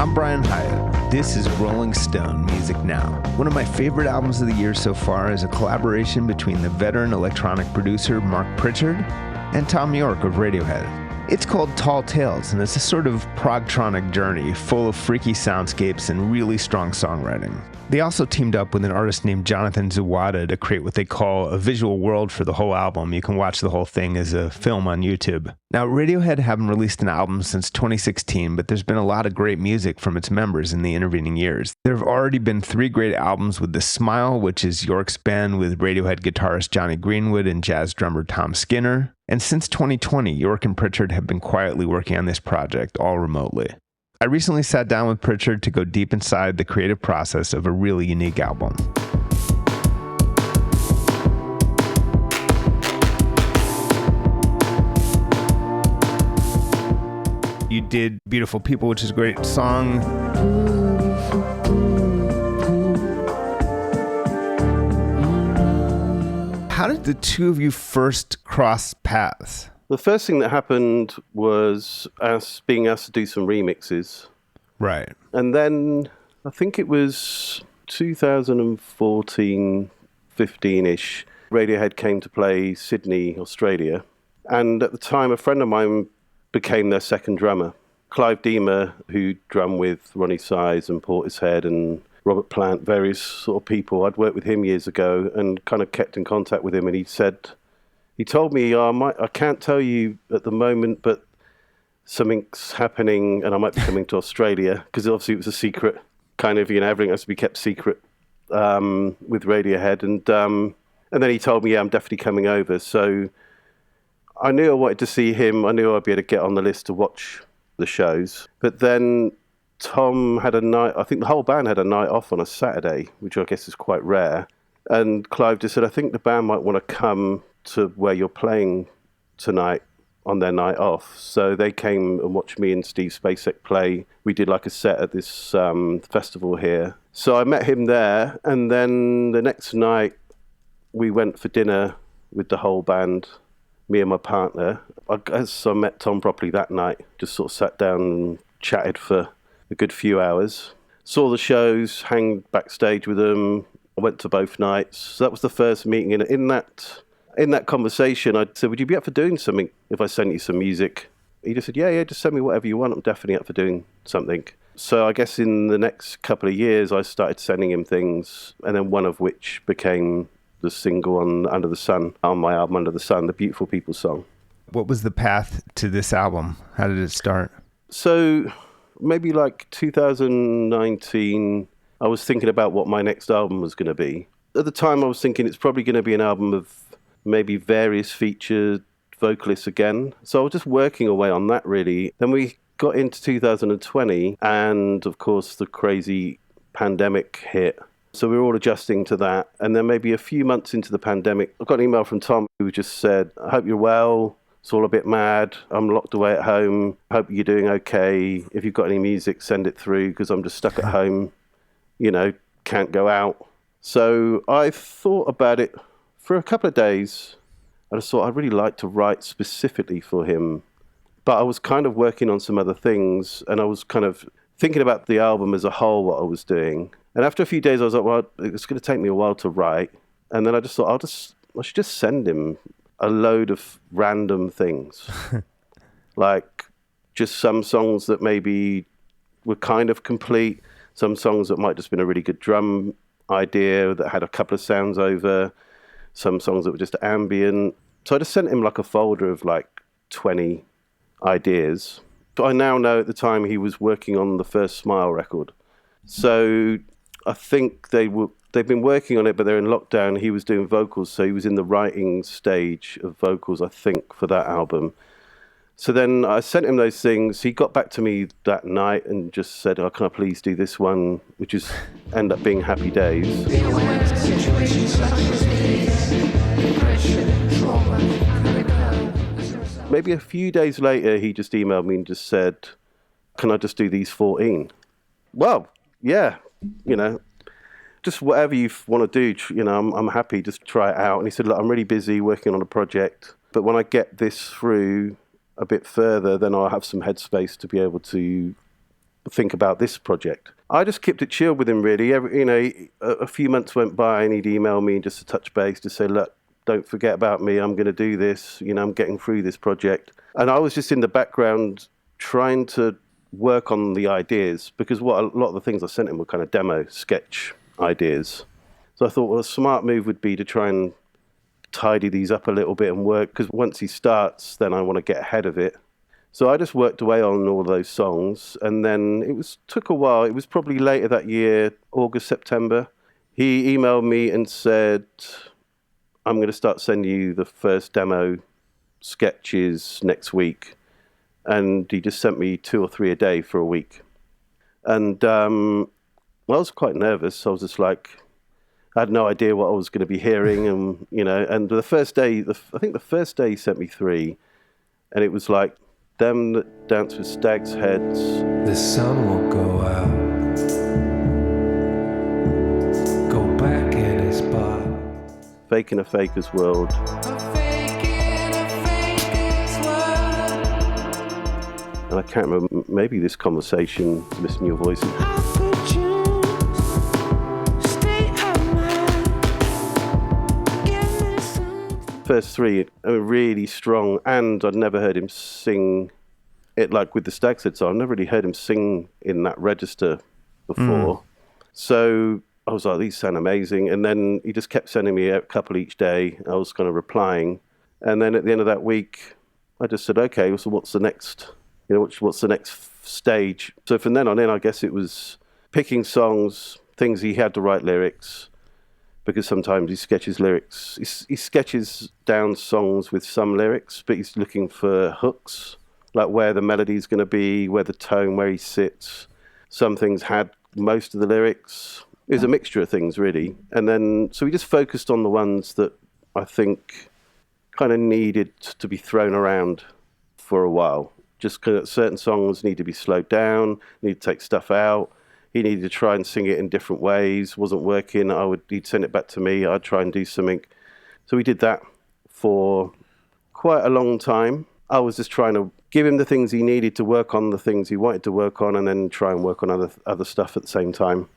I'm Brian Hiatt. This is Rolling Stone Music Now. One of my favorite albums of the year so far is a collaboration between the veteran electronic producer Mark Pritchard and Thom Yorke of Radiohead. It's called Tall Tales, and it's a sort of prog-tronic journey full of freaky soundscapes and really strong songwriting. They also teamed up with an artist named Jonathan Zawada to create what they call a visual world for the whole album. You can watch the whole thing as a film on YouTube. Now, Radiohead haven't released an album since 2016, but there's been a lot of great music from its members in the intervening years. There have already been 3 great albums with The Smile, which is Yorke's band with Radiohead guitarist Jonny Greenwood and jazz drummer Tom Skinner. And since 2020, Yorke and Pritchard have been quietly working on this project, all remotely. I recently sat down with Pritchard to go deep inside the creative process of a really unique album. You did Beautiful People, which is a great song. How did the two of you first cross paths? The first thing that happened was us being asked to do some remixes. Right. And then I think it was 2014, 15-ish, Radiohead came to play Sydney, Australia. And at the time, a friend of mine became their second drummer. Clive Deemer, who drummed with Ronnie Size and Portishead and Robert Plant, various sort of people. I'd worked with him years ago and kind of kept in contact with him. And he told me, I can't tell you at the moment, but something's happening and I might be coming to Australia, because obviously it was a secret, kind of, everything has to be kept secret with Radiohead. And then he told me, I'm definitely coming over. So I knew I wanted to see him. I knew I'd be able to get on the list to watch the shows. But then Tom had a night, I think the whole band had a night off on a Saturday, which I guess is quite rare. And Clive just said, I think the band might want to come to where you're playing tonight on their night off. So they came and watched me and Steve Spacek play. We did like a set at this festival here. So I met him there. And then the next night we went for dinner with the whole band, me and my partner. I guess I met Tom properly that night, just sort of sat down and chatted for a good few hours. Saw the shows, hang backstage with them. I went to both nights. So that was the first meeting. In that conversation, I said, would you be up for doing something if I sent you some music? He just said, yeah, just send me whatever you want. I'm definitely up for doing something. So I guess in the next couple of years, I started sending him things, and then one of which became the single on Under the Sun, on my album Under the Sun, the Beautiful People song. What was the path to this album? How did it start? So maybe like 2019, I was thinking about what my next album was going to be. At the time, I was thinking it's probably going to be an album of maybe various featured vocalists again. So I was just working away on that, really. Then we got into 2020, and of course the crazy pandemic hit. So we were all adjusting to that. And then maybe a few months into the pandemic, I got an email from Tom who just said, I hope you're well. It's all a bit mad. I'm locked away at home. Hope you're doing okay. If you've got any music, send it through, because I'm just stuck at home, can't go out. So I thought about it for a couple of days. I just thought I'd really like to write specifically for him. But I was kind of working on some other things, and I was kind of thinking about the album as a whole, what I was doing. And after a few days, I was like, well, it's going to take me a while to write. And then I just thought, I should just send him a load of random things. Like just some songs that maybe were kind of complete, some songs that might just been a really good drum idea that had a couple of sounds over, some songs that were just ambient. So I just sent him like a folder of like 20 ideas. But I now know at the time he was working on the first Smile record. So I think they've been working on it, but they're in lockdown. He was doing vocals, so he was in the writing stage of vocals, I think, for that album. So then I sent him those things. He got back to me that night and just said, oh, can I please do this one, which is end up being Happy Days. Maybe a few days later, he just emailed me and just said, can I just do these 14? Well, yeah, just whatever you want to do, I'm happy, just try it out. And he said, look, I'm really busy working on a project, but when I get this through a bit further, then I'll have some headspace to be able to think about this project. I just kept it chilled with him, really. A few months went by and he'd email me just to touch base, to say, look, don't forget about me. I'm going to do this. I'm getting through this project. And I was just in the background trying to work on the ideas, because what a lot of the things I sent him were kind of demo sketch ideas. So I thought, well, a smart move would be to try and tidy these up a little bit and work, because once he starts, then I want to get ahead of it. So I just worked away on all those songs, and then took a while. It was probably later that year, August, September. He emailed me and said, I'm going to start sending you the first demo sketches next week. And he just sent me 2 or 3 a day for a week. And I was quite nervous. I was just like, I had no idea what I was going to be hearing. And the first day, I think the first day he sent me 3, and it was like, them that dance with stags' heads. The sun will go out. Go back in his spot. Fake in a Faker's World. And I can't remember, maybe this conversation, Listen to Your Voice. First 3 are really strong, and I'd never heard him sing it like with the Stag's Head, so I've never really heard him sing in that register before. So I was like, these sound amazing. And then he just kept sending me a couple each day. I was kind of replying. And then at the end of that week, I just said, okay, so what's the next, what's the next stage? So from then on in, I guess it was picking songs, things he had to write lyrics, because sometimes he sketches lyrics. He sketches down songs with some lyrics, but he's looking for hooks, like where the melody's going to be, where the tone, where he sits. Some things had most of the lyrics. It was a mixture of things, really. And then, so we just focused on the ones that I think kind of needed to be thrown around for a while. Just because certain songs need to be slowed down, need to take stuff out. He needed to try and sing it in different ways. Wasn't working. He'd send it back to me. I'd try and do something. So we did that for quite a long time. I was just trying to give him the things he needed to work on, the things he wanted to work on, and then try and work on other stuff at the same time.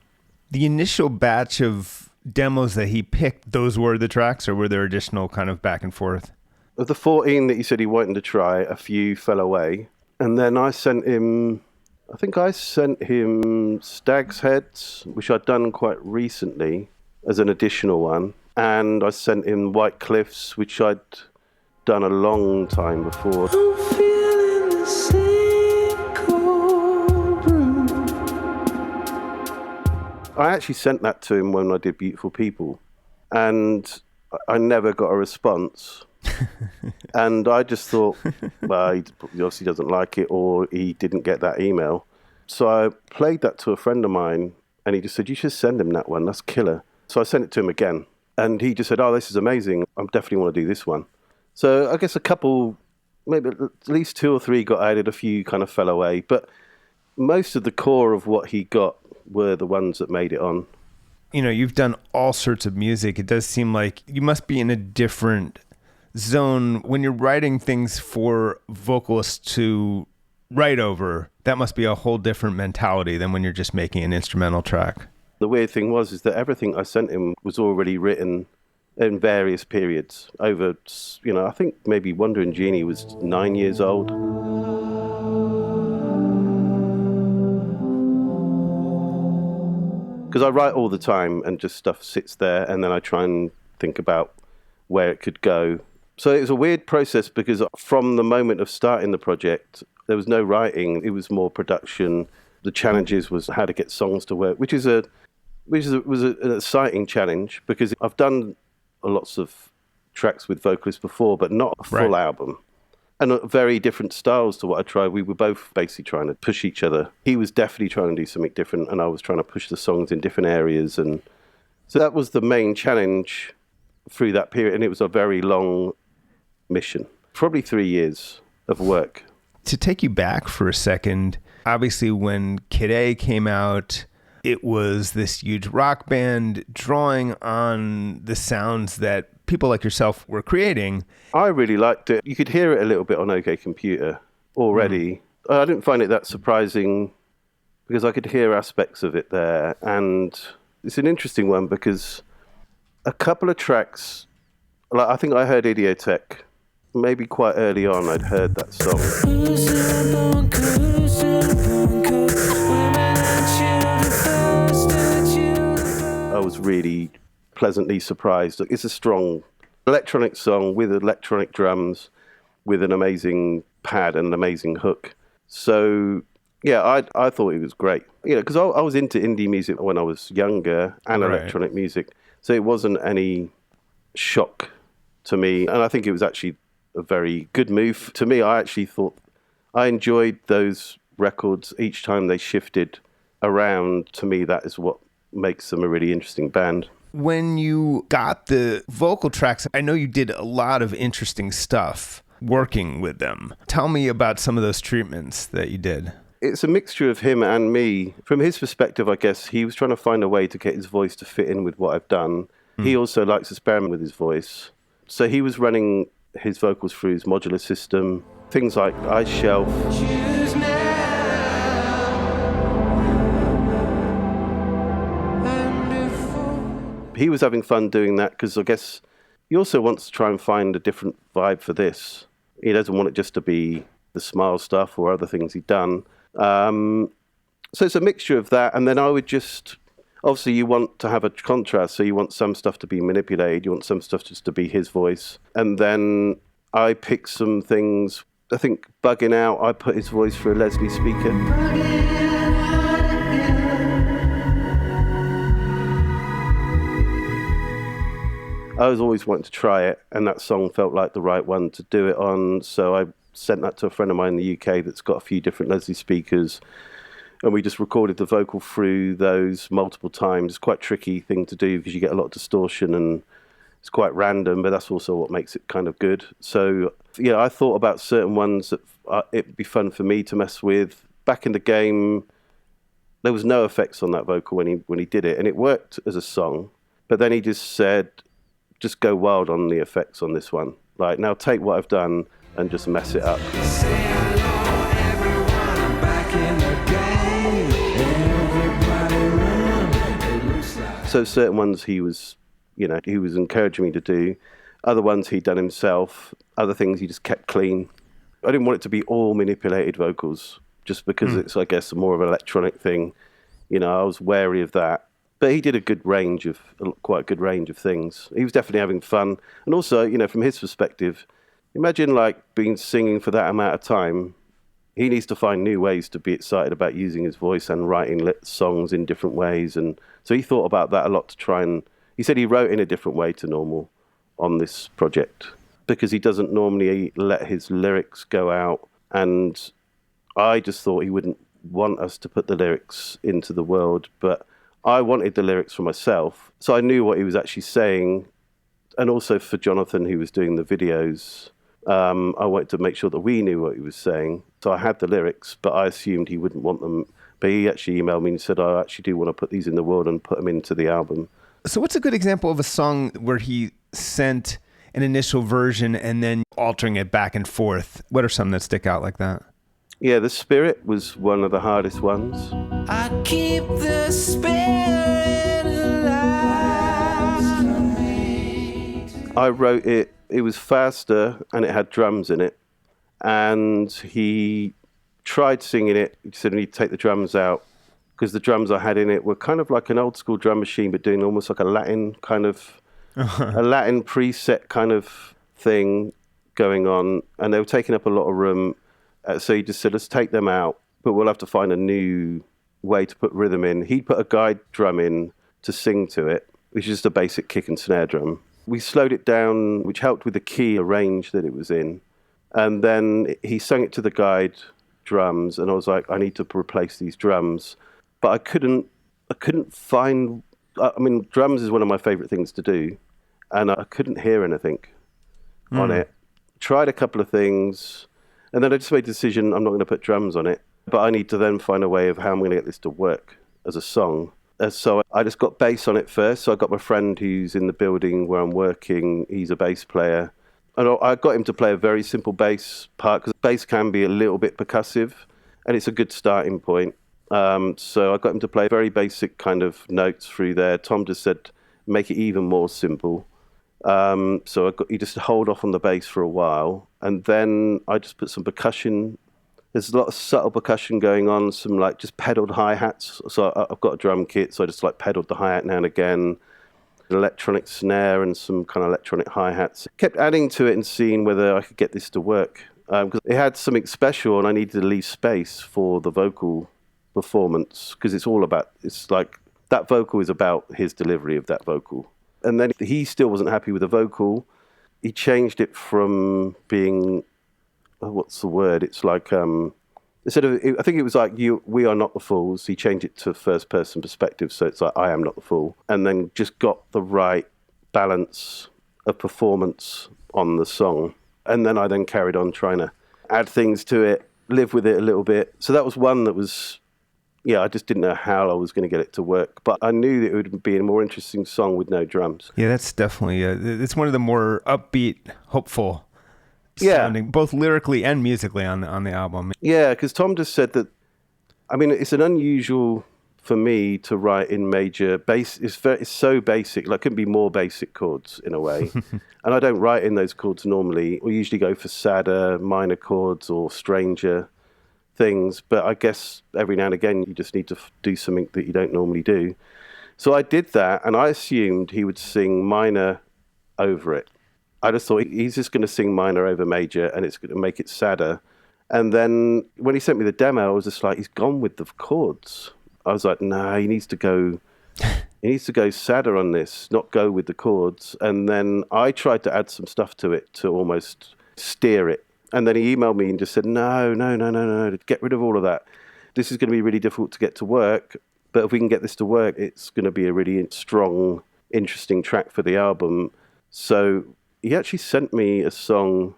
The initial batch of demos that he picked, those were the tracks, or were there additional kind of back and forth? Of the 14 that he said he wanted to try, a few fell away. And then I sent him Stag's Heads, which I'd done quite recently as an additional one. And I sent him White Cliffs, which I'd done a long time before. I'm feeling the same cold room. I actually sent that to him when I did Beautiful People, and I never got a response. And I just thought, well, he obviously doesn't like it, or he didn't get that email. So I played that to a friend of mine, and he just said, you should send him that one, that's killer. So I sent it to him again, and he just said, oh, this is amazing, I definitely want to do this one. So I guess a couple, maybe at least 2 or 3 got added, a few kind of fell away, but most of the core of what he got were the ones that made it on. You've done all sorts of music. It does seem like you must be in a different zone when you're writing things for vocalists to write over. That must be a whole different mentality than when you're just making an instrumental track. The weird thing is that everything I sent him was already written in various periods over, I think maybe Wandering Genie was 9 years old. Because I write all the time and just stuff sits there, and then I try and think about where it could go. So it was a weird process, because from the moment of starting the project, there was no writing. It was more production. The challenges was how to get songs to work, which was an exciting challenge, because I've done lots of tracks with vocalists before, but not a full album. And very different styles to what I tried. We were both basically trying to push each other. He was definitely trying to do something different, and I was trying to push the songs in different areas. And so that was the main challenge through that period, and it was a very long mission. Probably 3 years of work. To take you back for a second, obviously when Kid A came out, it was this huge rock band drawing on the sounds that people like yourself were creating. I really liked it. You could hear it a little bit on OK Computer already. I didn't find it that surprising because I could hear aspects of it there. And it's an interesting one because a couple of tracks, like I think I heard Idiotech, maybe quite early on I'd heard that song. I was really pleasantly surprised. It's a strong electronic song with electronic drums, with an amazing pad and an amazing hook. So yeah, I thought it was great. You know, because I was into indie music when I was younger and electronic music, so it wasn't any shock to me. And I think it was actually a very good move. To me, I actually thought I enjoyed those records each time they shifted around. To me, that is what makes them a really interesting band. When you got the vocal tracks, I know you did a lot of interesting stuff working with them. Tell me about some of those treatments that you did. It's a mixture of him and me. From his perspective, I guess, he was trying to find a way to get his voice to fit in with what I've done. He also likes to experiment with his voice. So he was running his vocals through his modular system, things like Ice Shelf. He was having fun doing that because I guess he also wants to try and find a different vibe for this. He doesn't want it just to be the Smile stuff or other things he'd done. So it's a mixture of that. And then I would just, obviously you want to have a contrast. So you want some stuff to be manipulated. You want some stuff just to be his voice. And then I picked some things, I think Bugging Out, I put his voice through a Leslie speaker. I was always wanting to try it, and that song felt like the right one to do it on. So I sent that to a friend of mine in the UK that's got a few different Leslie speakers, and we just recorded the vocal through those multiple times. It's quite a tricky thing to do because you get a lot of distortion and it's quite random, but that's also what makes it kind of good. So yeah, I thought about certain ones that it'd be fun for me to mess with. Back in the game, there was no effects on that vocal when he did it, and it worked as a song. But then he just said, just go wild on the effects on this one. Like, now take what I've done and just mess it up. Say hello, everyone, I'm back in the game. Everybody run, it looks like. So certain ones he was encouraging me to do. Other ones he'd done himself. Other things he just kept clean. I didn't want it to be all manipulated vocals just because it's, I guess, more of an electronic thing. You know, I was wary of that. But he did quite a good range of things. He was definitely having fun. And also, you know, from his perspective, imagine like being singing for that amount of time. He needs to find new ways to be excited about using his voice and writing songs in different ways. And so he thought about that a lot to try and, he said he wrote in a different way to normal on this project because he doesn't normally let his lyrics go out. And I just thought he wouldn't want us to put the lyrics into the world, but I wanted the lyrics for myself, so I knew what he was actually saying. And also for Jonathan, who was doing the videos, I wanted to make sure that we knew what he was saying. So I had the lyrics, but I assumed he wouldn't want them. But he actually emailed me and said, I actually do want to put these in the world and put them into the album. So what's a good example of a song where he sent an initial version and then altering it back and forth? What are some that stick out like that? Yeah, The Spirit was one of the hardest ones. I keep the spirit alive. I wrote it, it was faster and it had drums in it. And he tried singing it. He said, I need to take the drums out because the drums I had in it were kind of like an old school drum machine, but doing almost like a Latin kind of, a Latin preset kind of thing going on. And they were taking up a lot of room. So he just said, let's take them out, but we'll have to find a new way to put rhythm in. He put a guide drum in to sing to it, which is just a basic kick and snare drum. We slowed it down, which helped with the key range that it was in. And then he sung it to the guide drums, and I was like, I need to replace these drums. But I couldn't find, I mean, drums is one of my favorite things to do, and I couldn't hear anything on it. Tried a couple of things. And then I just made the decision, I'm not going to put drums on it, but I need to then find a way of how I'm going to get this to work as a song. So I just got bass on it first. So I got my friend who's in the building where I'm working. He's a bass player. And I got him to play a very simple bass part because bass can be a little bit percussive and it's a good starting point. So I got him to play very basic kind of notes through there. Tom just said, make it even more simple. So he just hold off on the bass for a while. And then I just put some percussion. There's a lot of subtle percussion going on, some like just pedaled hi-hats. So I've got a drum kit, so I just like pedaled the hi-hat now and again. An electronic snare and some kind of electronic hi-hats. Kept adding to it and seeing whether I could get this to work. Because it had something special and I needed to leave space for the vocal performance, because it's like that vocal is about his delivery of that vocal. And then he still wasn't happy with the vocal. He changed it from being, what's the word? It's like, instead of, I think it was like, we are not the fools. He changed it to first person perspective. So it's like, I am not the fool. And then just got the right balance of performance on the song. And then I then carried on trying to add things to it, live with it a little bit. So that was one that was, I just didn't know how I was going to get it to work. But I knew that it would be a more interesting song with no drums. Yeah, that's definitely, it's one of the more upbeat, hopeful sounding, both lyrically and musically on the album. Yeah, because Tom just said that, I mean, it's an unusual for me to write in major bass. It's so basic, like couldn't be more basic chords in a way. And I don't write in those chords normally. We usually go for sadder minor chords or stranger things. But I guess every now and again you just need to do something that you don't normally do. So I did that, and I assumed he would sing minor over it. I just thought he's just going to sing minor over major, and it's going to make it sadder. And then when he sent me the demo, I was just like, he's gone with the chords. I was like, no, he needs to go sadder on this, not go with the chords. And then I tried to add some stuff to it to almost steer it. And then he emailed me and just said, no, get rid of all of that. This is going to be really difficult to get to work. But if we can get this to work, it's going to be a really strong, interesting track for the album. So he actually sent me a song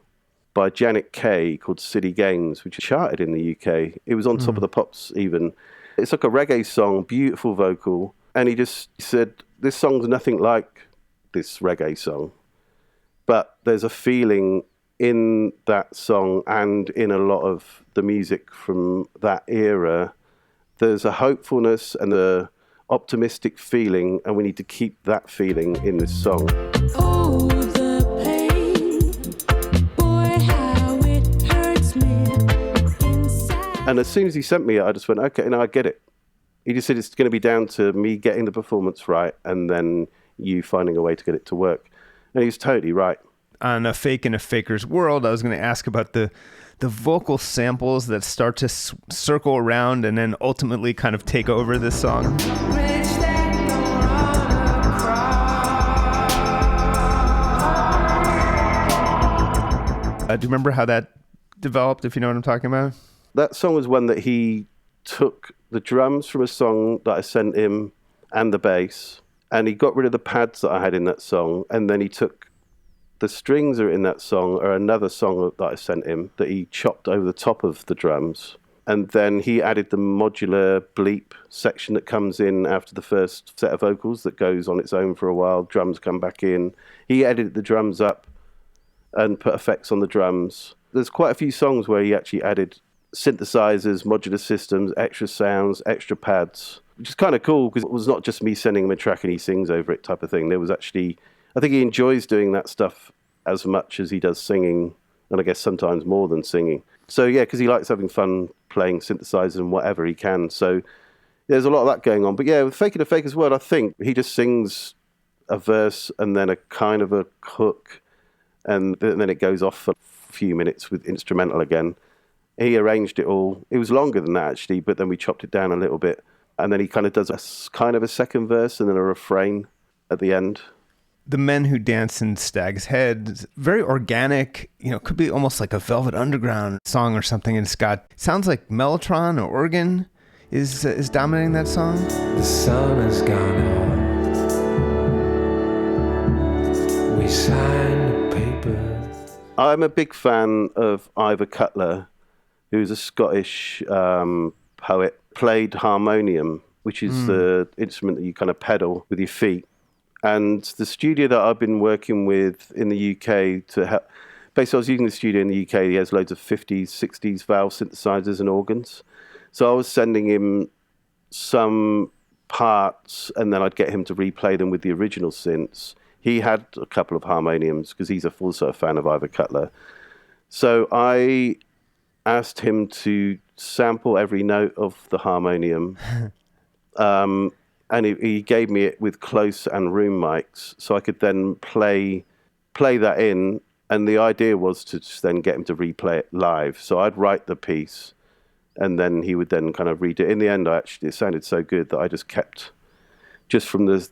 by Janet Kay called City Games, which charted in the UK. It was on top of the pops even. It's like a reggae song, beautiful vocal. And he just said, this song's nothing like this reggae song. But there's a feeling in that song and in a lot of the music from that era. There's a hopefulness and a optimistic feeling, and we need to keep that feeling in this song. Oh, the pain, boy, how it hurts me inside. And as soon as he sent me it, I just went, okay, no, I get it. He just said it's going to be down to me getting the performance right and then you finding a way to get it to work. And he was totally right. On A Fake in a Faker's World, I was going to ask about the vocal samples that start to circle around and then ultimately kind of take over this song. Bridge that don't run across. Do you remember how that developed, if you know what I'm talking about? That song was one that he took the drums from a song that I sent him and the bass, and he got rid of the pads that I had in that song, and then he took the strings that are in that song or another song that I sent him that he chopped over the top of the drums. And then he added the modular bleep section that comes in after the first set of vocals that goes on its own for a while. Drums come back in. He edited the drums up and put effects on the drums. There's quite a few songs where he actually added synthesizers, modular systems, extra sounds, extra pads, which is kind of cool because it was not just me sending him a track and he sings over it type of thing. There was actually, I think he enjoys doing that stuff as much as he does singing, and I guess sometimes more than singing. So yeah, because he likes having fun playing synthesizers and whatever he can. So there's a lot of that going on. But yeah, with Fake in a Faker's World, I think he just sings a verse and then a kind of a hook, and then it goes off for a few minutes with instrumental again. He arranged it all. It was longer than that actually, but then we chopped it down a little bit, and then he kind of does a second verse and then a refrain at the end. The Men Who Dance in Stag's Head, very organic, could be almost like a Velvet Underground song or something. And Scott, sounds like Mellotron or organ is dominating that song. The sun has gone up. We signed paper. I'm a big fan of Ivor Cutler, who's a Scottish poet, played harmonium, which is the instrument that you kind of pedal with your feet. And the studio that I've been working with in the UK to help, basically I was using the studio in the UK, he has loads of 50s, 60s valve synthesizers and organs. So I was sending him some parts, and then I'd get him to replay them with the original synths. He had a couple of harmoniums because he's also a fan of Ivor Cutler. So I asked him to sample every note of the harmonium, and he gave me it with close and room mics, so I could then play that in. And the idea was to just then get him to replay it live. So I'd write the piece, and then he would then kind of read it. In the end, it sounded so good that I just kept, just from the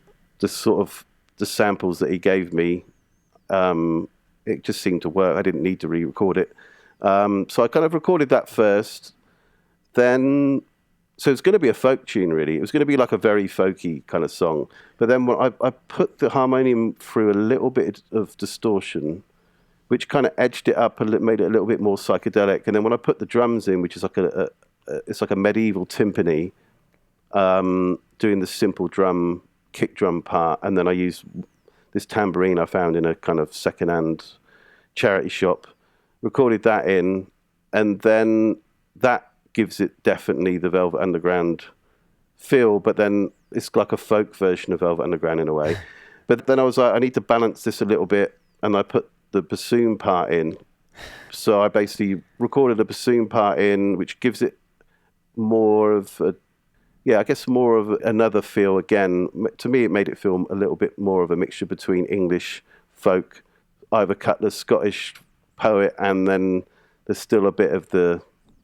sort of the samples that he gave me, it just seemed to work. I didn't need to re-record it. So I kind of recorded that first. Then, so it's going to be a folk tune, really. It was going to be like a very folky kind of song. But then when I put the harmonium through a little bit of distortion, which kind of edged it up and made it a little bit more psychedelic. And then when I put the drums in, which is like it's like a medieval timpani, doing the simple kick drum part, and then I used this tambourine I found in a kind of secondhand charity shop, recorded that in, and then that gives it definitely the Velvet Underground feel, but then it's like a folk version of Velvet Underground in a way. But then I was like, I need to balance this a little bit, and I put the bassoon part in. So I basically recorded a bassoon part in, which gives it more of more of another feel again. To me, it made it feel a little bit more of a mixture between English folk, Ivor Cutler, Scottish poet, and then there's still a bit of the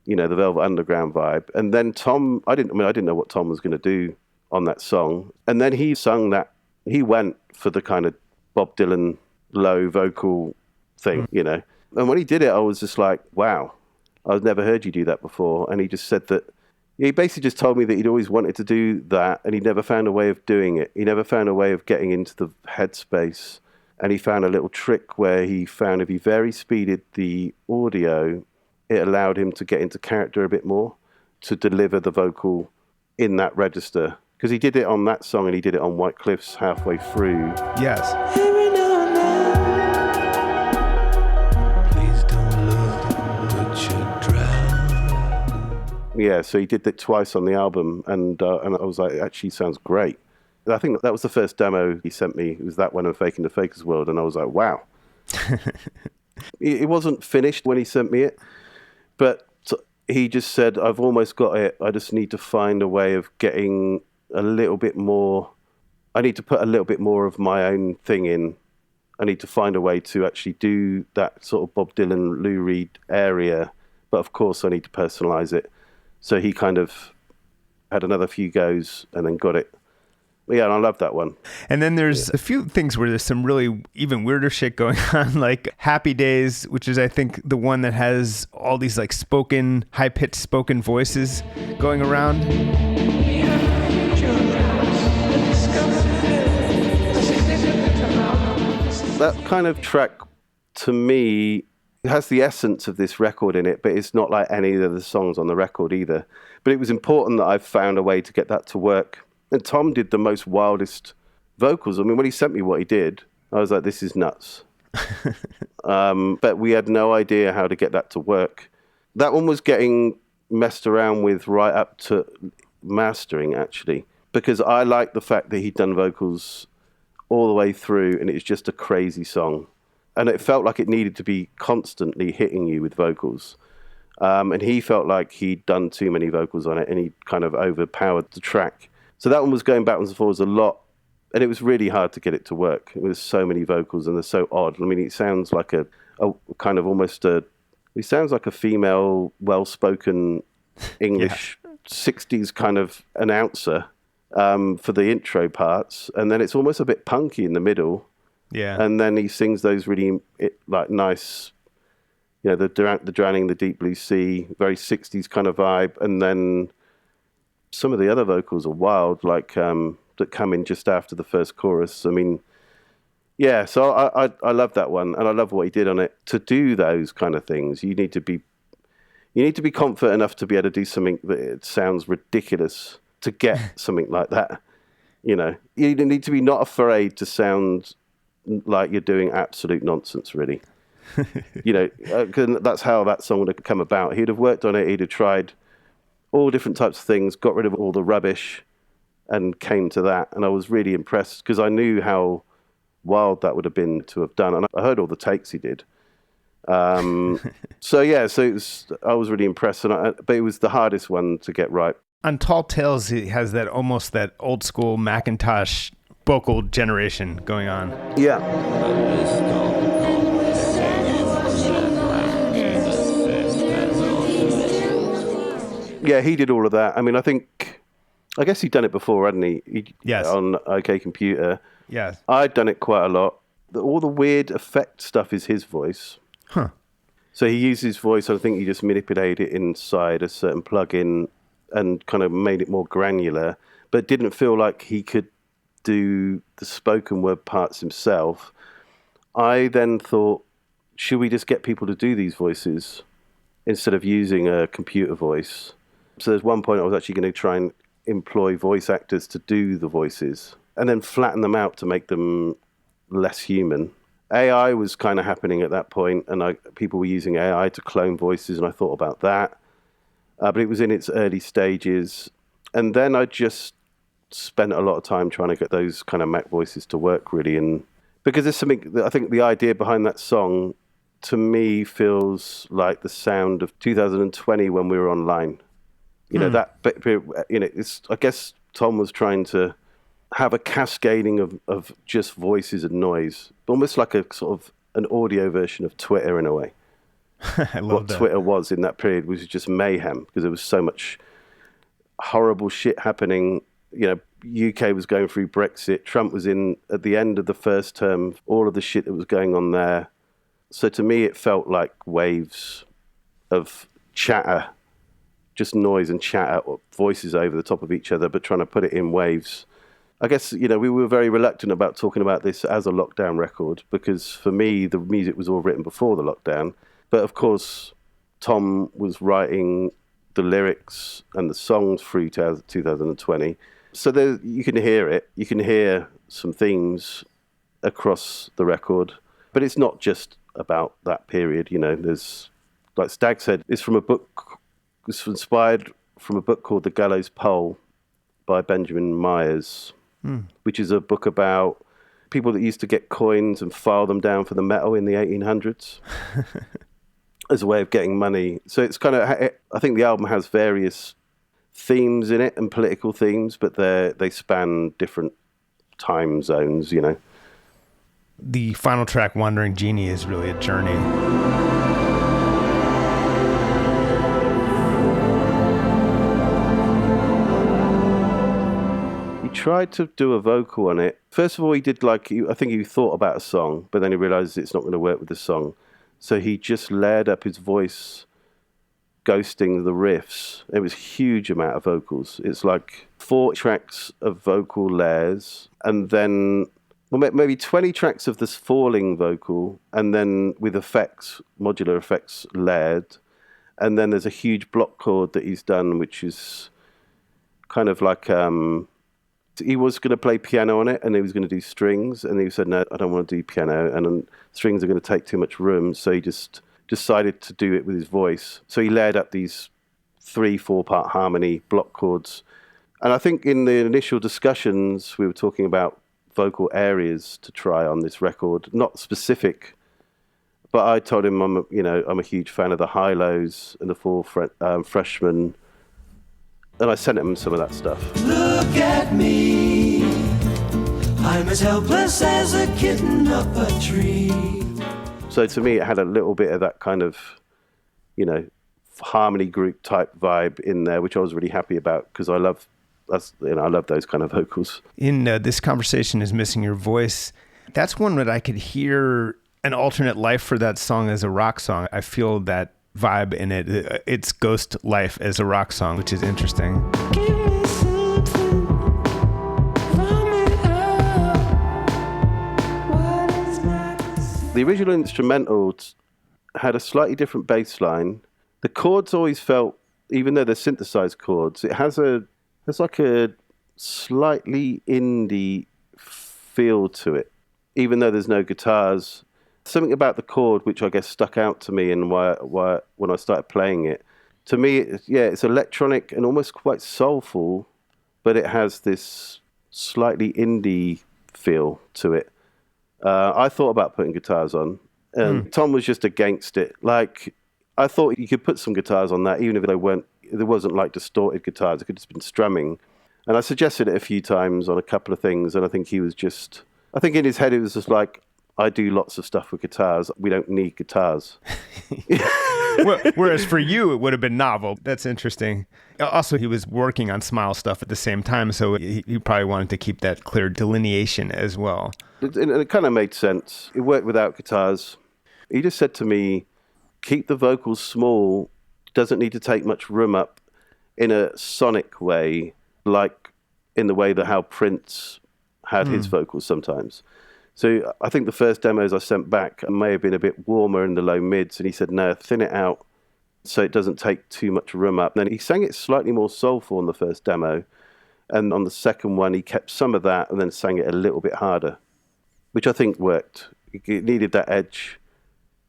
Velvet Underground vibe. And then Thom, I didn't know what Thom was going to do on that song. And then he sung that. He went for the kind of Bob Dylan low vocal thing, And when he did it, I was just like, wow, I've never heard you do that before. And he just said that, he basically just told me that he'd always wanted to do that, and he never found a way of doing it. He never found a way of getting into the headspace. And he found a little trick where he found if he very speeded the audio, it allowed him to get into character a bit more, to deliver the vocal in that register. Because he did it on that song, and he did it on White Cliffs halfway through. Yes. Yeah, so he did that twice on the album, and I was like, it actually sounds great. I think that was the first demo he sent me. It was that one of Faking the Fakers World, and I was like, wow. It wasn't finished when he sent me it, but he just said, I've almost got it. I just need to find a way of getting a little bit more. I need to put a little bit more of my own thing in. I need to find a way to actually do that sort of Bob Dylan, Lou Reed area, but of course I need to personalize it. So he kind of had another few goes and then got it. Yeah, and I love that one. And then there's a few things where there's some really even weirder shit going on, like Happy Days, which is, I think, the one that has all these like high-pitched spoken voices going around. That kind of track, to me, it has the essence of this record in it, but it's not like any of the songs on the record either. But it was important that I found a way to get that to work. And Thom did the most wildest vocals. I mean, when he sent me what he did, I was like, this is nuts. But we had no idea how to get that to work. That one was getting messed around with right up to mastering, actually, because I liked the fact that he'd done vocals all the way through, and it's just a crazy song. And it felt like it needed to be constantly hitting you with vocals. And he felt like he'd done too many vocals on it, and he kind of overpowered the track. So that one was going backwards and forwards a lot, and it was really hard to get it to work. It was so many vocals, and they're so odd. I mean, it sounds like a kind of almost it sounds like a female, well-spoken English 60s kind of announcer for the intro parts, and then it's almost a bit punky in the middle. Yeah. And then he sings those really like nice, the Drowning the Deep Blue Sea, very 60s kind of vibe. And then some of the other vocals are wild, like that come in just after the first chorus. I mean, yeah, so I love that one, and I love what he did on it. To do those kind of things, you need to be confident enough to be able to do something that it sounds ridiculous to get something like that. You need to be not afraid to sound like you're doing absolute nonsense, really. Cause that's how that song would have come about. He'd have worked on it. He'd have tried all different types of things, got rid of all the rubbish, and came to that. And I was really impressed because I knew how wild that would have been to have done. And I heard all the takes he did. So I was really impressed. But it was the hardest one to get right. On Tall Tales, he has that almost that old school Macintosh vocal generation going on. Yeah. Yeah, he did all of that. I mean, I guess he'd done it before, hadn't he? Yes. On OK Computer. Yes. I'd done it quite a lot. All the weird effect stuff is his voice. Huh. So he used his voice, I think he just manipulated it inside a certain plugin and kind of made it more granular, but didn't feel like he could do the spoken word parts himself. I then thought, should we just get people to do these voices instead of using a computer voice? So there's one point I was actually going to try and employ voice actors to do the voices and then flatten them out to make them less human. AI was kind of happening at that point, and people were using AI to clone voices, and I thought about that. But it was in its early stages. And then I just spent a lot of time trying to get those kind of Mac voices to work, really. And because there's something, I think the idea behind that song, to me, feels like the sound of 2020 when we were online. You know, that, you know, I guess Thom was trying to have a cascading of just voices and noise, almost like a sort of an audio version of Twitter in a way. I love what that. Twitter was in that period was just mayhem because there was so much horrible shit happening. You know, UK was going through Brexit. Trump was in at the end of the first term, all of the shit that was going on there. So to me, it felt like waves of chatter, just noise and chatter, or voices over the top of each other, but trying to put it in waves. I guess, you know, we were very reluctant about talking about this as a lockdown record because for me, the music was all written before the lockdown. But of course, Thom was writing the lyrics and the songs through 2020. So you can hear it. You can hear some themes across the record. But it's not just about that period. You know, there's, like Stag said, it's inspired from a book called The Gallows Pole by Benjamin Myers, which is a book about people that used to get coins and file them down for the metal in the 1800s. As a way of getting money. So it's kind of, I think the album has various themes in it and political themes, but they span different time zones, you know. The final track, Wandering Genie, is really a journey. He tried to do a vocal on it. First of all, he did I think he thought about a song, but then he realized it's not going to work with the song. So he just layered up his voice, ghosting the riffs. It was a huge amount of vocals. It's like 4 tracks of vocal layers, and then maybe 20 tracks of this falling vocal, and then with effects, modular effects layered. And then there's a huge block chord that he's done, which is kind of like... he was going to play piano on it, and he was going to do strings, and he said, no, I don't want to do piano, and strings are going to take too much room, so he just decided to do it with his voice. So he layered up these 3-4-part harmony block chords. And I think in the initial discussions, we were talking about vocal areas to try on this record, not specific, but I told him I'm a huge fan of the high-lows and the 4 freshmen. And I sent him some of that stuff. Look at me, I'm as helpless as a kitten up a tree. So to me, it had a little bit of that kind of, you know, harmony group type vibe in there, which I was really happy about because I love those kind of vocals. In This Conversation Is Missing Your Voice, that's one that I could hear an alternate life for that song as a rock song. I feel that vibe in it. It's ghost life as a rock song, which is interesting. Give me something from it all. What is not the same? The original instrumental had a slightly different bass line. The chords always felt, even though they're synthesized chords, it has like a slightly indie feel to it, even though there's no guitars. Something about the chord which I guess stuck out to me, and why when I started playing it, To me, it's electronic and almost quite soulful, but it has this slightly indie feel to it. I thought about putting guitars on, and Tom was just against it. Like, I thought you could put some guitars on that, even if there wasn't like distorted guitars. It could just been strumming. And I suggested it a few times on a couple of things, and I think I think in his head it was just like, I do lots of stuff with guitars. We don't need guitars. Whereas for you, it would have been novel. That's interesting. Also, he was working on Smile stuff at the same time, so he probably wanted to keep that clear delineation as well. It kind of made sense. It worked without guitars. He just said to me, keep the vocals small, doesn't need to take much room up in a sonic way, like in the way that how Prince had his vocals sometimes. So I think the first demos I sent back may have been a bit warmer in the low mids, and he said, no, thin it out so it doesn't take too much room up. And then he sang it slightly more soulful on the first demo, and on the second one he kept some of that and then sang it a little bit harder, which I think worked. It needed that edge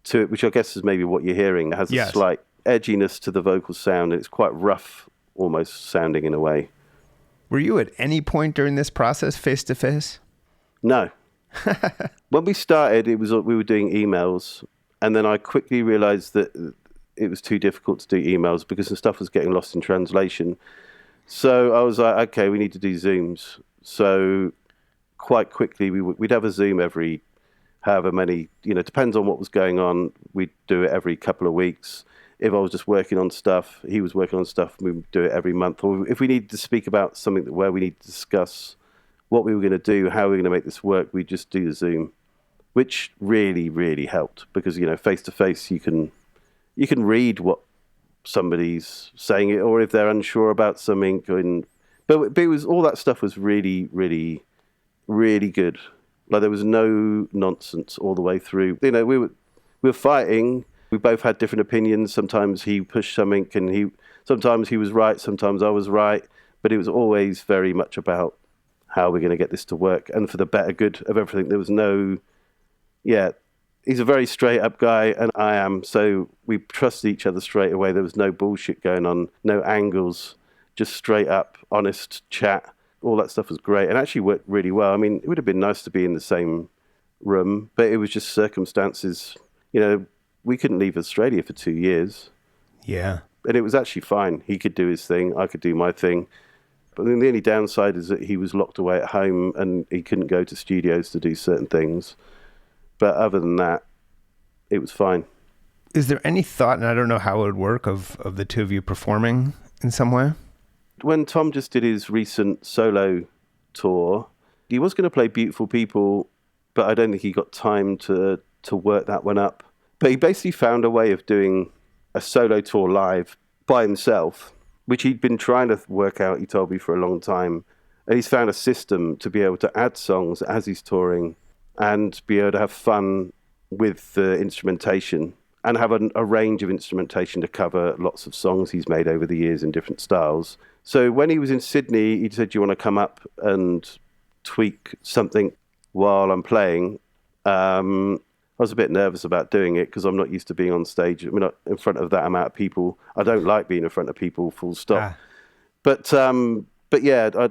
to it, which I guess is maybe what you're hearing. It has a slight edginess to the vocal sound, and it's quite rough almost sounding in a way. Were you at any point during this process face-to-face? No. When we started, we were doing emails, and then I quickly realized that it was too difficult to do emails because the stuff was getting lost in translation. So I was like, okay, we need to do Zooms. So quite quickly, we'd have a Zoom every however many, depends on what was going on. We'd do it every couple of weeks. If I was just working on stuff, he was working on stuff, we'd do it every month. Or if we needed to speak about something where we need to discuss what we were going to do, how we were going to make this work, we'd just do the Zoom, which really, really helped because, face to face, you can read what somebody's saying, or if they're unsure about something. But it was, all that stuff was really, really, really good. Like, there was no nonsense all the way through. We were fighting. We both had different opinions. Sometimes he pushed something, and sometimes he was right, sometimes I was right. But it was always very much about how we're going to get this to work and for the better good of everything. There was no, he's a very straight up guy, and I am. So we trusted each other straight away. There was no bullshit going on, no angles, just straight up, honest chat. All that stuff was great and actually worked really well. I mean, it would have been nice to be in the same room, but it was just circumstances. We couldn't leave Australia for 2 years. Yeah. And it was actually fine. He could do his thing. I could do my thing. But then the only downside is that he was locked away at home and he couldn't go to studios to do certain things. But other than that, it was fine. Is there any thought, and I don't know how it would work, of the two of you performing in some way? When Tom just did his recent solo tour, he was going to play Beautiful People, but I don't think he got time to work that one up. But he basically found a way of doing a solo tour live by himself, which he'd been trying to work out, he told me, for a long time. And he's found a system to be able to add songs as he's touring and be able to have fun with the instrumentation and have a range of instrumentation to cover lots of songs he's made over the years in different styles. So when he was in Sydney, he said, do you want to come up and tweak something while I'm playing? I was a bit nervous about doing it because I'm not used to being on stage. I mean, in front of that amount of people. I don't like being in front of people, full stop. But yeah,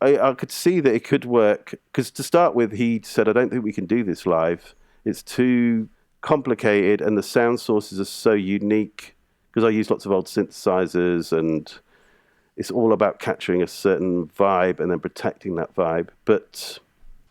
I could see that it could work. Because to start with, he said, I don't think we can do this live. It's too complicated and the sound sources are so unique. Because I use lots of old synthesizers and it's all about capturing a certain vibe and then protecting that vibe. But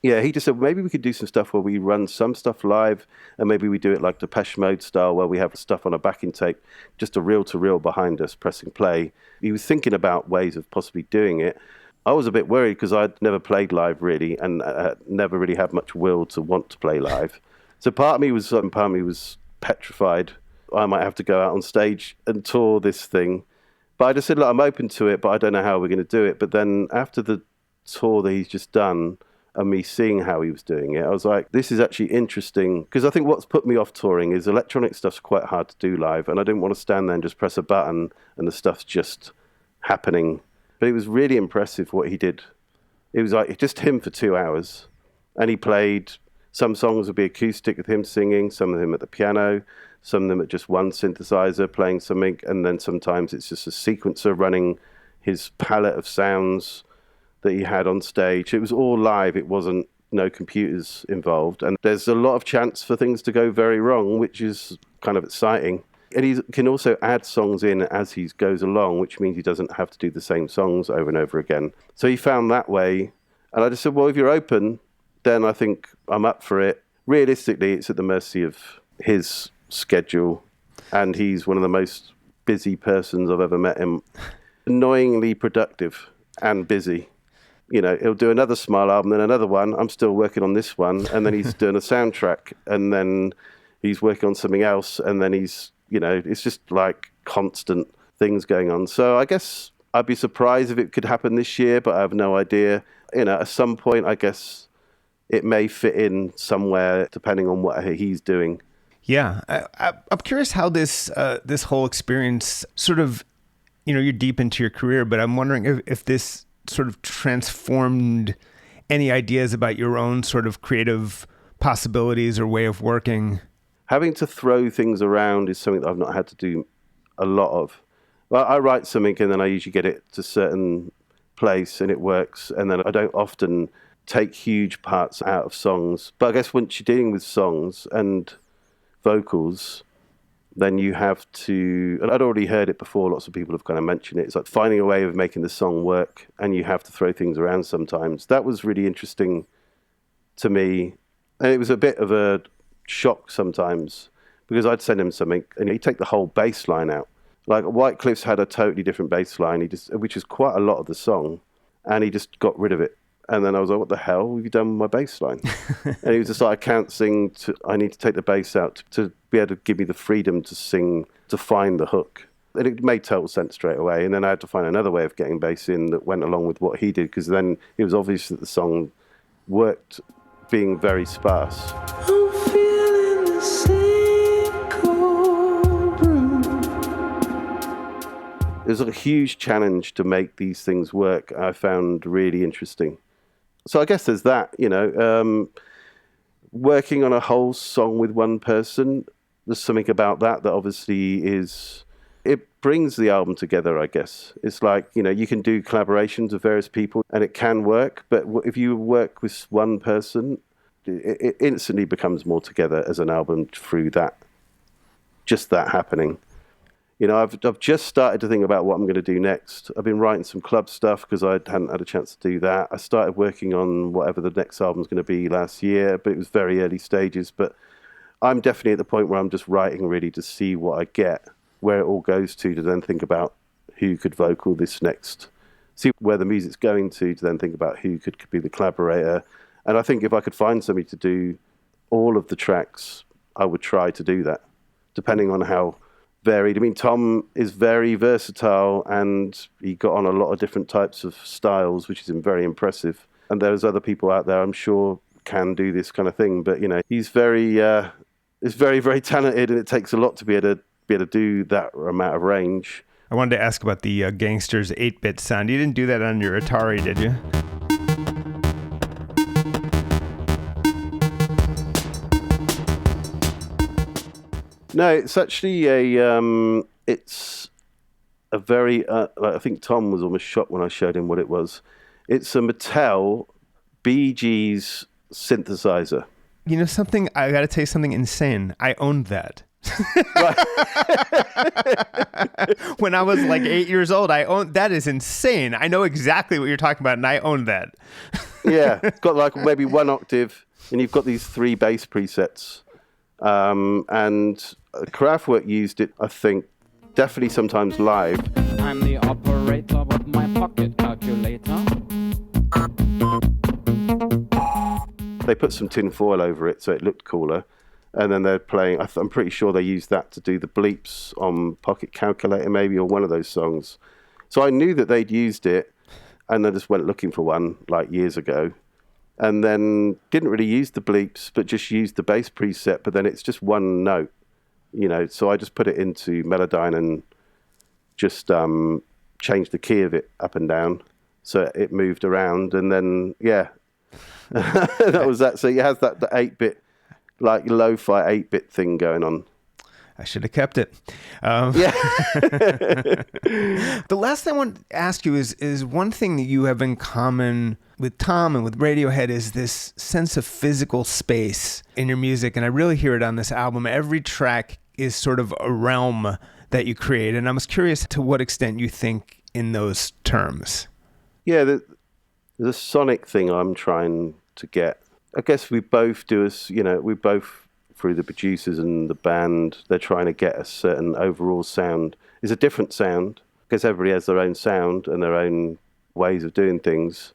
yeah, he just said, maybe we could do some stuff where we run some stuff live and maybe we do it like Depeche Mode style where we have stuff on a backing tape, just a reel-to-reel behind us pressing play. He was thinking about ways of possibly doing it. I was a bit worried because I'd never played live really and never really had much will to want to play live. So part of me was petrified. I might have to go out on stage and tour this thing. But I just said, look, I'm open to it, but I don't know how we're going to do it. But then after the tour that he's just done, and me seeing how he was doing it, I was like, this is actually interesting. Because I think what's put me off touring is electronic stuff's quite hard to do live. And I didn't want to stand there and just press a button and the stuff's just happening. But it was really impressive what he did. It was like just him for 2 hours. And he played, some songs would be acoustic with him singing, some of him at the piano. Some of them are just one synthesizer playing something, and then sometimes it's just a sequencer running his palette of sounds that he had on stage. It was all live. It wasn't no computers involved. And there's a lot of chance for things to go very wrong, which is kind of exciting. And he can also add songs in as he goes along, which means he doesn't have to do the same songs over and over again. So he found that way. And I just said, well, if you're open, then I think I'm up for it. Realistically, it's at the mercy of his schedule. And he's one of the most busy persons I've ever met him. Annoyingly productive and busy. You know, he'll do another Smile album, then another one. I'm still working on this one. And then he's doing a soundtrack. And then he's working on something else. And then he's, you know, it's just like constant things going on. So I guess I'd be surprised if it could happen this year, but I have no idea. You know, at some point, I guess it may fit in somewhere depending on what he's doing. Yeah. I'm curious how this whole experience sort of, you know, you're deep into your career, but I'm wondering if this sort of transformed any ideas about your own sort of creative possibilities or way of working. Having to throw things around is something that I've not had to do a lot of. Well, I write something and then I usually get it to a certain place and it works. And then I don't often take huge parts out of songs. But I guess once you're dealing with songs and vocals, then you have to, and I'd already heard it before, lots of people have kind of mentioned it, it's like finding a way of making the song work and you have to throw things around sometimes. That was really interesting to me. And it was a bit of a shock sometimes because I'd send him something and he'd take the whole bass line out. Like White Cliffs had a totally different bass line, which is quite a lot of the song, and he just got rid of it. And then I was like, what the hell have you done with my bass line? And he was just like, I can't sing, I need to take the bass out to be able to give me the freedom to sing, to find the hook. And it made total sense straight away. And then I had to find another way of getting bass in that went along with what he did, because then it was obvious that the song worked being very sparse. I'm feeling the same cold brew. It was a huge challenge to make these things work. I found really interesting. So I guess there's that, you know, working on a whole song with one person. There's something about that obviously it brings the album together, I guess. It's like, you know, you can do collaborations with various people and it can work, but if you work with one person, it instantly becomes more together as an album through that, just that happening. You know, I've just started to think about what I'm going to do next. I've been writing some club stuff because I hadn't had a chance to do that. I started working on whatever the next album's going to be last year, but it was very early stages. But I'm definitely at the point where I'm just writing really to see what I get, where it all goes to then think about who could vocal this next, see where the music's going to then think about who could be the collaborator. And I think if I could find somebody to do all of the tracks, I would try to do that, depending on how varied. I mean, Thom is very versatile and he got on a lot of different types of styles, which is very impressive. And there's other people out there, I'm sure, can do this kind of thing. But, you know, he's very, very talented, and it takes a lot to be able to do that amount of range. I wanted to ask about the Gangsters 8-bit sound. You didn't do that on your Atari, did you? No, it's actually it's a very, I think Thom was almost shocked when I showed him what it was. It's a Mattel Bee Gees synthesizer. You know something? I got to tell you something insane. I owned that. When I was like 8 years old, I owned that. Is insane. I know exactly what you're talking about, and I owned that. Yeah, it's got like maybe one octave, and you've got these 3 bass presets. And Kraftwerk used it, I think, definitely sometimes live. I'm the operator with my pocket calculator. They put some tin foil over it so it looked cooler. And then they're playing, I'm pretty sure they used that to do the bleeps on Pocket Calculator maybe, or one of those songs. So I knew that they'd used it, and I just went looking for one like years ago. And then didn't really use the bleeps, but just used the bass preset. But then it's just one note, you know. So I just put it into Melodyne and just changed the key of it up and down, so it moved around. And then yeah, that was that. So it has that the 8-bit, like lo-fi 8-bit thing going on. I should have kept it. Yeah. The last thing I want to ask you is one thing that you have in common with Thom and with Radiohead is this sense of physical space in your music. And I really hear it on this album. Every track is sort of a realm that you create. And I was curious to what extent you think in those terms. Yeah, the sonic thing I'm trying to get. I guess we both do we both, through the producers and the band, they're trying to get a certain overall sound. It's a different sound because everybody has their own sound and their own ways of doing things.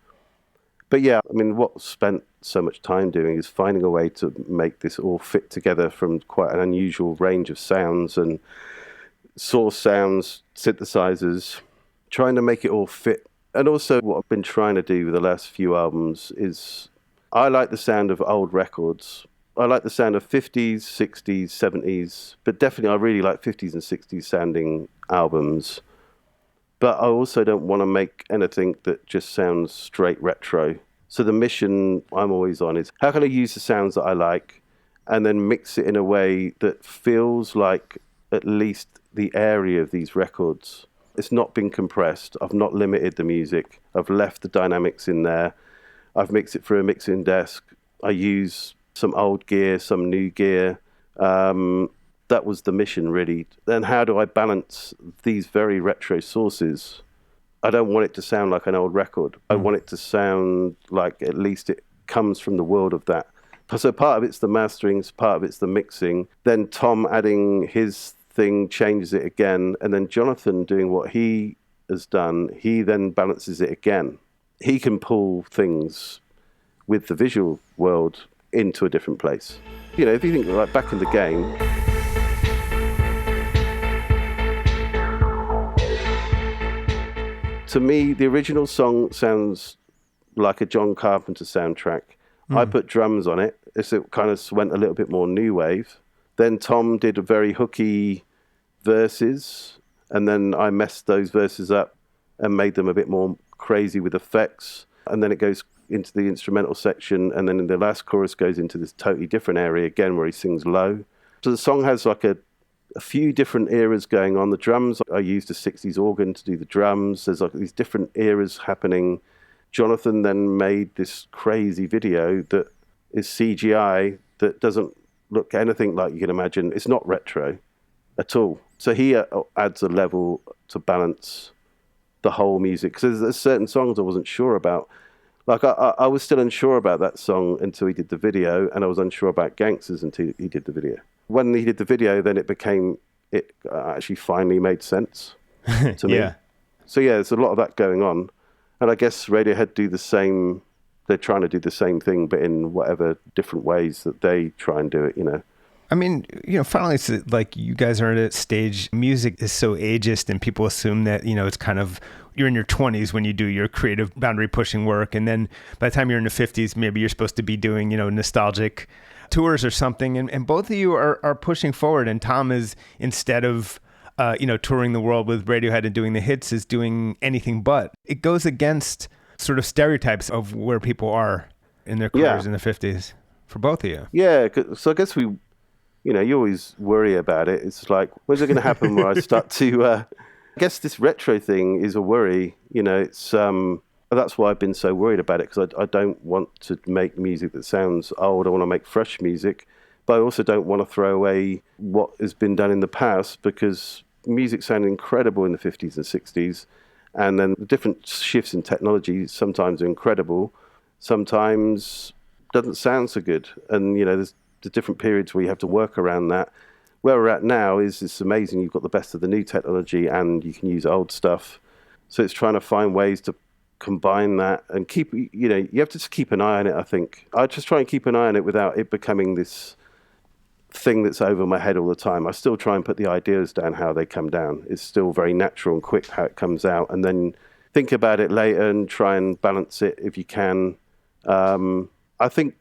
But yeah, I mean, what I've spent so much time doing is finding a way to make this all fit together from quite an unusual range of sounds and source sounds, synthesizers, trying to make it all fit. And also what I've been trying to do with the last few albums is I like the sound of old records. I like the sound of 50s, 60s, 70s, but definitely I really like 50s and 60s sounding albums. But I also don't want to make anything that just sounds straight retro. So the mission I'm always on is how can I use the sounds that I like and then mix it in a way that feels like at least the area of these records. It's not been compressed. I've not limited the music. I've left the dynamics in there. I've mixed it through a mixing desk. I use some old gear, some new gear. That was the mission, really. Then how do I balance these very retro sources? I don't want it to sound like an old record. I want it to sound like at least it comes from the world of that. So part of it's the mastering, part of it's the mixing. Then Thom adding his thing changes it again. And then Jonathan doing what he has done, he then balances it again. He can pull things with the visual world into a different place. You know, if you think like back in the game, to me, the original song sounds like a John Carpenter soundtrack. I put drums on it. It kind of went a little bit more new wave. Then Thom did a very hooky verses, and then I messed those verses up and made them a bit more crazy with effects. And then it goes into the instrumental section, and then in the last chorus goes into this totally different area again where he sings low. So the song has like a few different eras going on. The drums, I used a 60s organ to do the drums. There's like these different eras happening. Jonathan then made this crazy video that is CGI that doesn't look anything like you can imagine. It's not retro at all. So he adds a level to balance the whole music. Because there's certain songs I wasn't sure about. Like I was still unsure about that song until he did the video, and I was unsure about Gangsters until he did the video. When he did the video, then it actually finally made sense to me. Yeah. So yeah, there's a lot of that going on. And I guess Radiohead do the same. They're trying to do the same thing, but in whatever different ways that they try and do it, you know. I mean, you know, finally, it's like you guys are at a stage, music is so ageist and people assume that, you know, it's kind of, you're in your 20s when you do your creative boundary pushing work. And then by the time you're in the 50s, maybe you're supposed to be doing, you know, nostalgic tours or something. And both of you are pushing forward. And Thom is, instead of, you know, touring the world with Radiohead and doing the hits, is doing anything but. It goes against sort of stereotypes of where people are in their careers in the 50s for both of you. Yeah, so I guess you know, you always worry about it. It's like, when's it going to happen where I start to... I guess this retro thing is a worry. You know, it's that's why I've been so worried about it, because I don't want to make music that sounds old. I want to make fresh music, but I also don't want to throw away what has been done in the past, because music sounded incredible in the 50s and 60s, and then the different shifts in technology sometimes are incredible, sometimes doesn't sound so good. And, you know, there's the different periods where you have to work around that. Where we're at now is it's amazing. You've got the best of the new technology and you can use old stuff. So it's trying to find ways to combine that and keep, you know, you have to just keep an eye on it, I think. I just try and keep an eye on it without it becoming this thing that's over my head all the time. I still try and put the ideas down how they come down. It's still very natural and quick how it comes out. And then think about it later and try and balance it if you can. I think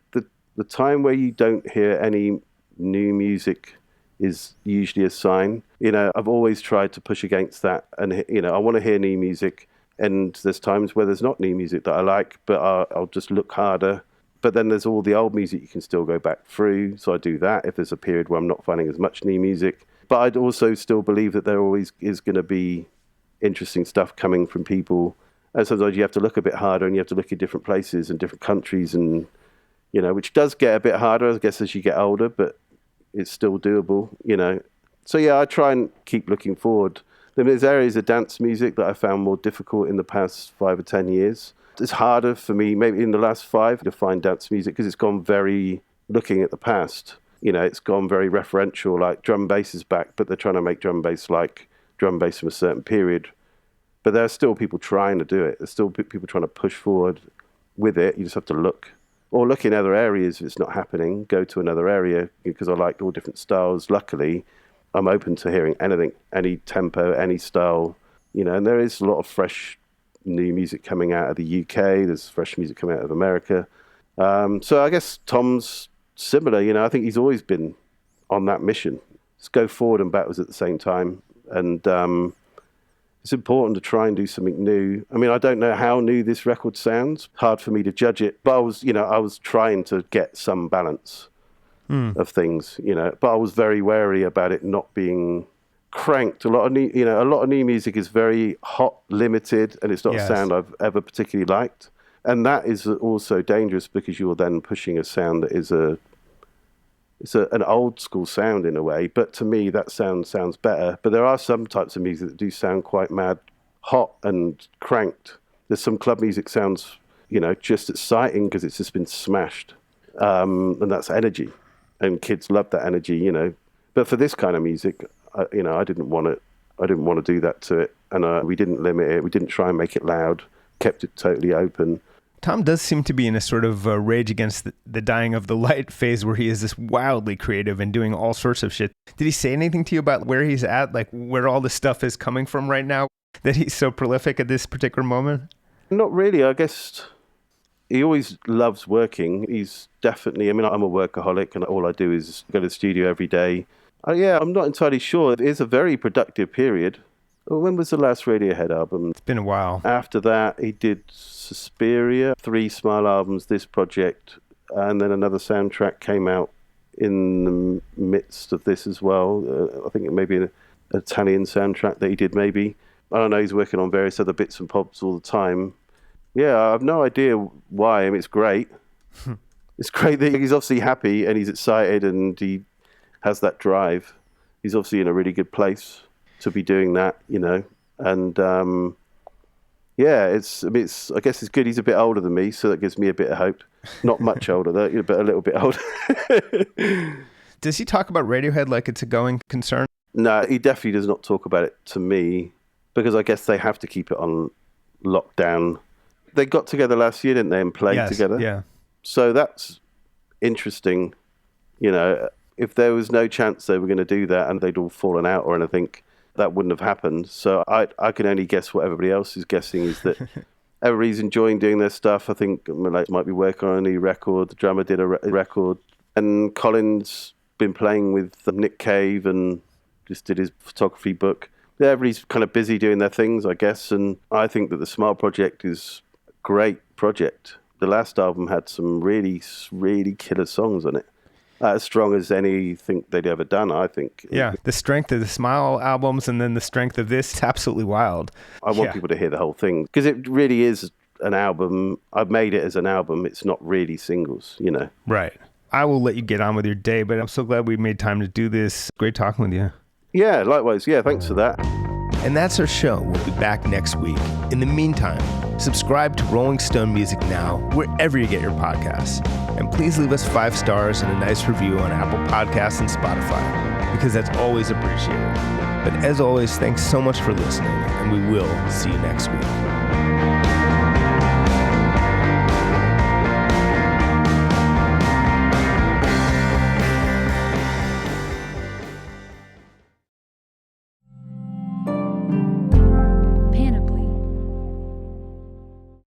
the time where you don't hear any new music is usually a sign. You know, I've always tried to push against that. And, you know, I want to hear new music. And there's times where there's not new music that I like, but I'll just look harder. But then there's all the old music you can still go back through. So I do that if there's a period where I'm not finding as much new music. But I'd also still believe that there always is going to be interesting stuff coming from people. And sometimes you have to look a bit harder, and you have to look at different places and different countries, and which does get a bit harder, I guess, as you get older, but it's still doable, So yeah, I try and keep looking forward. There's areas of dance music that I found more difficult in the past 5 or 10 years. It's harder for me, maybe in the last 5, to find dance music because it's gone very looking at the past. It's gone very referential, like drum bass is back, but they're trying to make drum bass like drum bass from a certain period. But there are still people trying to do it. There's still people trying to push forward with it. You just have to look. Or look in other areas if it's not happening. Go to another area, because I like all different styles. Luckily, I'm open to hearing anything, any tempo, any style. And there is a lot of fresh new music coming out of the UK. There's fresh music coming out of America. So I guess Tom's similar. I think he's always been on that mission. Just go forward and backwards at the same time. And it's important to try and do something new. I mean, I don't know how new this record sounds. Hard for me to judge it. But I was trying to get some balance of things, But I was very wary about it not being cranked. A lot of new music is very hot, limited, and it's not a sound I've ever particularly liked. And that is also dangerous because you're then pushing a sound that is an old school sound in a way, but to me that sounds better. But there are some types of music that do sound quite mad, hot and cranked. There's some club music sounds, just exciting because it's just been smashed, and that's energy, and kids love that energy, But for this kind of music, I didn't want to do that to it, and we didn't limit it. We didn't try and make it loud. Kept it totally open. Tom does seem to be in a sort of rage against the dying of the light phase where he is this wildly creative and doing all sorts of shit. Did he say anything to you about where he's at, like where all this stuff is coming from right now, that he's so prolific at this particular moment? Not really. I guess he always loves working. He's definitely, I'm a workaholic, and all I do is go to the studio every day. I'm not entirely sure. It is a very productive period. When was the last Radiohead album? It's been a while. After that, he did Suspiria, 3 Smile albums, this project, and then another soundtrack came out in the midst of this as well. I think it may be an Italian soundtrack that he did, maybe. I don't know, he's working on various other bits and bobs all the time. Yeah, I have no idea why. It's great. It's great that he's obviously happy and he's excited and he has that drive. He's obviously in a really good place to be doing that, and I guess it's good. He's a bit older than me, so that gives me a bit of hope. Not much older, though, but a little bit older. Does he talk about Radiohead like it's a going concern? No, he definitely does not talk about it to me, because I guess they have to keep it on lockdown. They got together last year, didn't they, and played together? Yeah. So that's interesting. If there was no chance they were going to do that and they'd all fallen out or anything, that wouldn't have happened. So I can only guess what everybody else is guessing is that everybody's enjoying doing their stuff. I think might be working on a new record. The drummer did a record. And Colin's been playing with Nick Cave and just did his photography book. Everybody's kind of busy doing their things, I guess. And I think that the Smile project is a great project. The last album had some really, really killer songs on it. As strong as anything they'd ever done, I think. Yeah, the strength of the Smile albums and then the strength of this, it's absolutely wild. I want people to hear the whole thing, because it really is an album. I've made it as an album. It's not really singles, Right. I will let you get on with your day, but I'm so glad we made time to do this. Great talking with you. Yeah, likewise. Yeah, thanks for that. And that's our show. We'll be back next week. In the meantime, subscribe to Rolling Stone Music Now, wherever you get your podcasts. And please leave us 5 stars and a nice review on Apple Podcasts and Spotify, because that's always appreciated. But as always, thanks so much for listening, and we will see you next week.